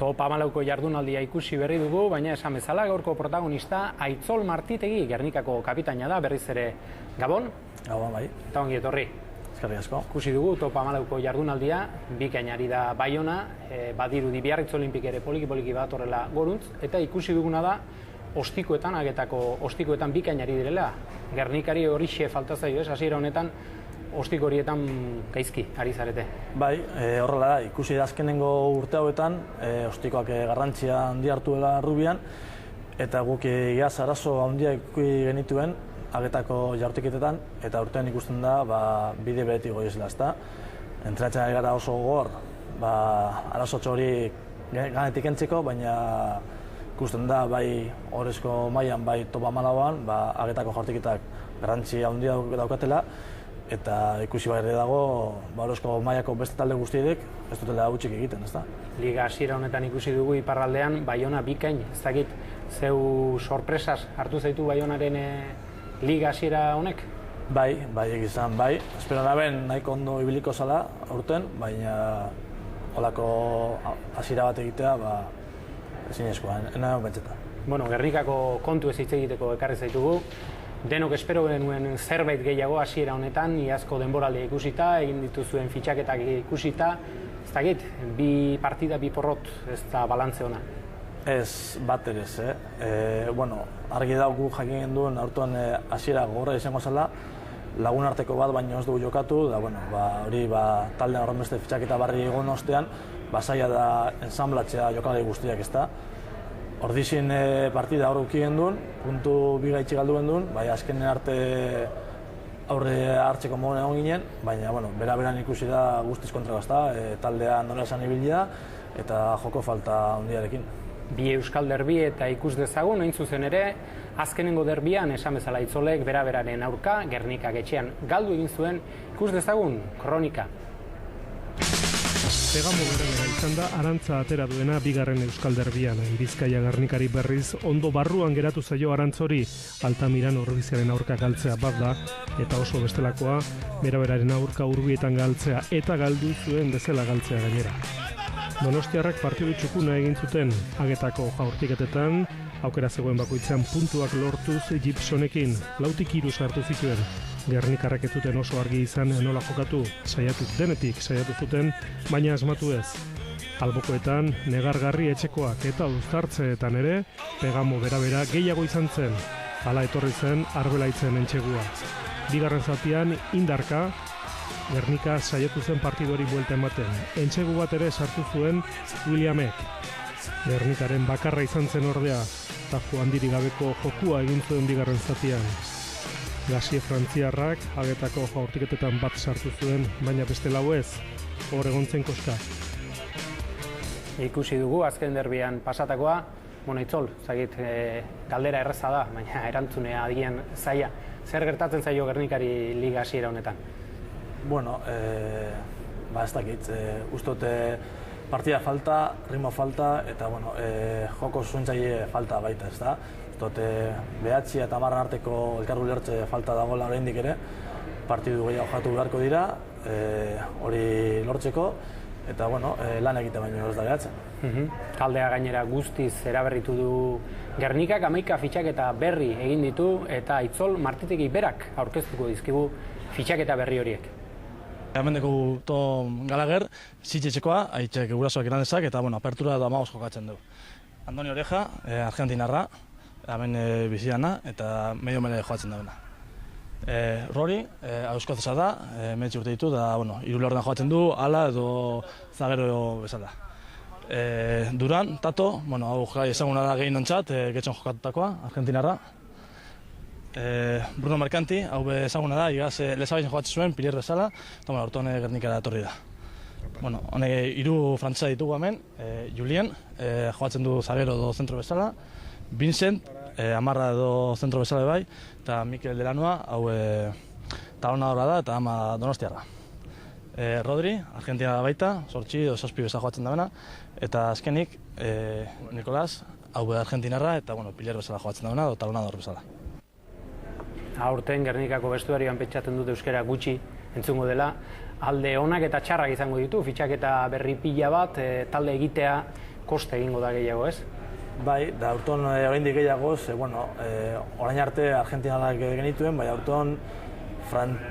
Top 14ko jardunaldia ikusi berri dugu, baina esan bezala gaurko protagonista Aitzol Martitegi, Gernikako kapitaina da, berriz ere Gabon. Gabon, bai. Eta ongi etorri. Eskerrik asko. Ikusi dugu Top 14ko jardunaldia, bikainari da Baiona, badirudi Biarritz Olimpik ere poliki bat horrela goruntz, eta ikusi duguna da ostikoetan, agetako ostikoetan bikainari direla. Gernikari horixe falta zaio, hasiera honetan, ostiko horietan gaizki ari zarete. Bai, horrela da, ikusi da azkenengo urte hauetan, ostikoak garrantzia handi hartu dela Rubian, eta guk iaz arazo handia ikusi genituen agetako jaurtiketetan, eta urtean ikusten da bide beretik goizela, ezta. Entrenatzen ari gara oso gogor, arazotxo hori ganetik entzeko, baina ikusten da bai horrezko mailan, bai Top 14an, agetako jaurtiketak garrantzia handia daukatela, eta ikusi ere dago, horrezko mailako beste talde guztiek ez dutela hutsik egiten, ezta. Liga hasiera honetan ikusi dugu iparraldean Baiona bikain, ez dakit, zeu sorpresaz hartu zaitu Baionaren liga hasiera honek? Bai, egizan, bai. Espero naben nahiko ondo ibiliko zala aurten, baina holako hasiera bat egitea, ezinezkoa, nahi bentseta. Bueno, Gernikako kontu ez hitz egiteko ekarri zaitugu. Denok espero genuen zerbait gehiago hasiera honetan, iazko denboraldia ikusita, egin dituzuen fitxaketak ikusita. Ez dakit, bi partida, bi porrot, ez da balantze ona. Ez, bat ere ez, argi dago jakin genduen aurtuan hasiera gogorra izango zela, lagun arteko bat baino ez dugu jokatu, da hori taldean horrenbeste fitxaketa barri egon ostean, zaila da ensamblatzea jokalari guztiak, ezta. Ordizin partida hor uki genduen, puntu bi gaitxik galdu genduen, azkenen arte aurre hartzeko mogen egon ginen, baina bera-beran ikusi da guztiz kontra gazta, taldean nola esan ibilia eta joko falta handiarekin. Bi euskal derbi eta ikus dezagun, hain zuzen ere, azkenengo derbian esan bezala Aitzolek bera-beraren aurka, Gernikak etxean galdu egin zuen, ikus dezagun, kronika. Pegamo bera izan da Arantza atera duena bigarren euskal derbian. Bizkaia Gernikari berriz ondo barruan geratu zaio Arantzori, Altamiran Orbiziaren aurka galtzea bat da, eta oso bestelakoa bera-beraren aurka Urbietan galtzea eta galdu zuen bezala galtzea gainera. Donostiarrak partidu txukuna egin zuten agetako jaurtiketetan, aukera zegoen bakoitzean puntuak lortuz Gibsonekin, 4-3 sartu zituen. Gernikarrak ez zuten oso argi izan nola jokatu, denetik saiatu zuten, baina asmatu ez. Albokoetan, negargarri etxekoak eta uztartzeetan ere, Pegamo bera-bera gehiago izan zen, hala etorri zen Arbelaitzen entxegua. Bigarren zatian, indarka, Gernika saiatu zen partidori buelta ematen. Entxegu bat ere sartu zuen Williamek. Gernikaren bakarra izan zen ordea, tajo handirik gabeko jokua egin zuen bigarren zatian. Gasie frantziarrak agetako jaurtiketetan bat sartu zuen, baina beste lau ez, hor egon zen koska. Ikusi dugu azken derbian pasatakoa, Aitzol, zagit galdera erraza da, baina erantzunea adigen zaila. Zer gertatzen zaio Gernikari liga hasiera honetan? Ez dakit, ustot partida falta, ritmo falta, eta joko zuentzaile falta baita, ez da. Ustot behatzi eta marran arteko elkarru lertze falta dagoela oraindik ere, partidu gehiago jokatu beharko dira, hori lortzeko, eta lan egite baino ez da behatzen. Taldea gainera guztiz eraberritu du Gernikak, 11 fitxaketa berri egin ditu, eta Aitzol Martitegi berak aurkeztuko dizkigu fitxaketa berri horiek. Hemen dugu Tom Gallagher, zitzetxekoa, haitxek gurasoak iranezak, eta apertura da magoz jokatzen du. Andoni Oreja, argentinarra, hemen bizidana, eta medio mele jokatzen duena. Rory, euskozesa da, metzi urte ditu, da hiru laurden jokatzen du, ala edo zagero bezala. Duran, Tato, hau jai ezaguna da gehin ontzat, getxon jokatutakoa, argentinarra. Bruno Mercanti, hau ezaguna da, igaz lezabaizan jokatzen zuen, Pilier bezala, eta orduan Gernikara etorri da. Honek hiru frantzesa ditugu hemen, Julien, jokatzen du zagero edo zentro bezala, Vincent, amarra edo zentro bezala bai, eta Mikel Delanoa, hau talonadora da eta ama donostiarra. Rodri, Argentina da baita, 8 edo 7 bezala jokatzen da bena, eta azkenik Nicolás, hau argentinarra eta Pilier bezala jokatzen da bena, edo talonador bezala. Aurten Gernikako bestuarioan pentsatzen dut euskara gutxi entzungo dela. Alde onak eta txarrak izango ditu, fitxaketa berri pila bat, talde egitea koste egingo da gehiago, ez? Bai, da aurton oraindik gehiago, orain arte Argentinarak genituen, bai aurton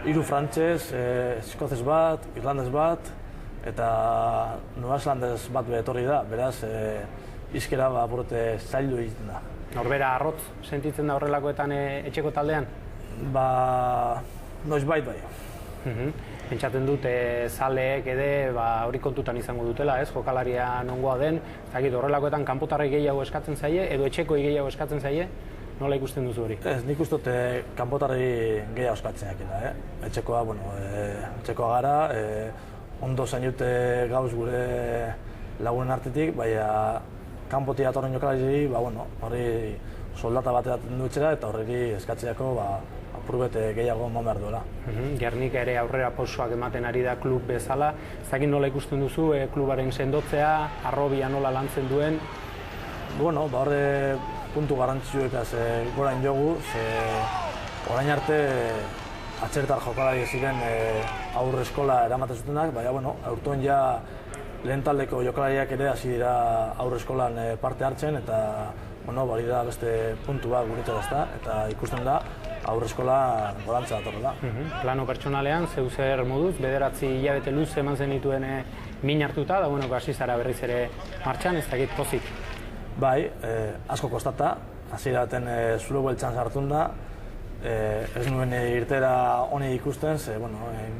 hiru frantses, eskozes bat, irlandes bat, eta neozelandez bat etorri da, beraz, izkera apurte zaildu egiten da. Norbera arrotz sentitzen da horrelakoetan etxeko taldean? Noizbait bai. Pentsatzen dut zaleek hori kontutan izango dutela, ez? Jokalaria nongoa den, ez horrelakoetan kanpotarrei gehiago eskatzen zaie, edo etxekoi gehiago eskatzen zaie, nola ikusten duzu hori? Ez, nik uste dut kanpotarrei gehiago eskatzen jakina, Etxekoa, etxekoa gara, ondo zainute gauz gure lagunen artetik, baina kanpotik atorren jokalari, horri soldata bat eraten du etxera, eta horreri eskatzeako apurbet gehiago eman behar duela. Gernika ere aurrera pausoak ematen ari da klub bezala. Ez dakit nola ikusten duzu klubaren sendotzea, arrobia nola lantzen duen? Horre puntu garrantzitsuekaz gorain jogu, orain arte atzertar jokalari ziren aurre eskola eramaten zutenak, baina aurton ja lehen taldeko jokalariak ere hasi dira aurre eskolan parte hartzen, eta hori da beste puntu bat guretzat eta ikusten da aurre eskola gorantza datorrela. Plano pertsonalean, zeu zer moduz, 9 hilabete luze eman zenituen min hartuta, da hasi zara berriz ere martxan, ez dakit pozik. Bai, asko kostata, hasiera baten zulo beltzan sartun da, ez nuen irtera honi ikusten,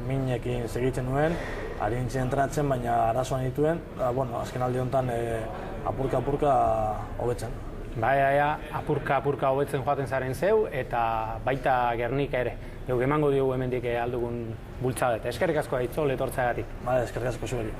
minekin segitzen nuen, ari nintzen entrenatzen, baina arazoan dituen, azken aldi honetan apurka hobetzen. Bai, apurka hobetzen joaten zaren zeu, eta baita Gernika ere. Emango diogu hemendik aldugun bultzadet. Eskerrik asko Aitzol etortzeagatik. Bai, eskerrik asko zueri.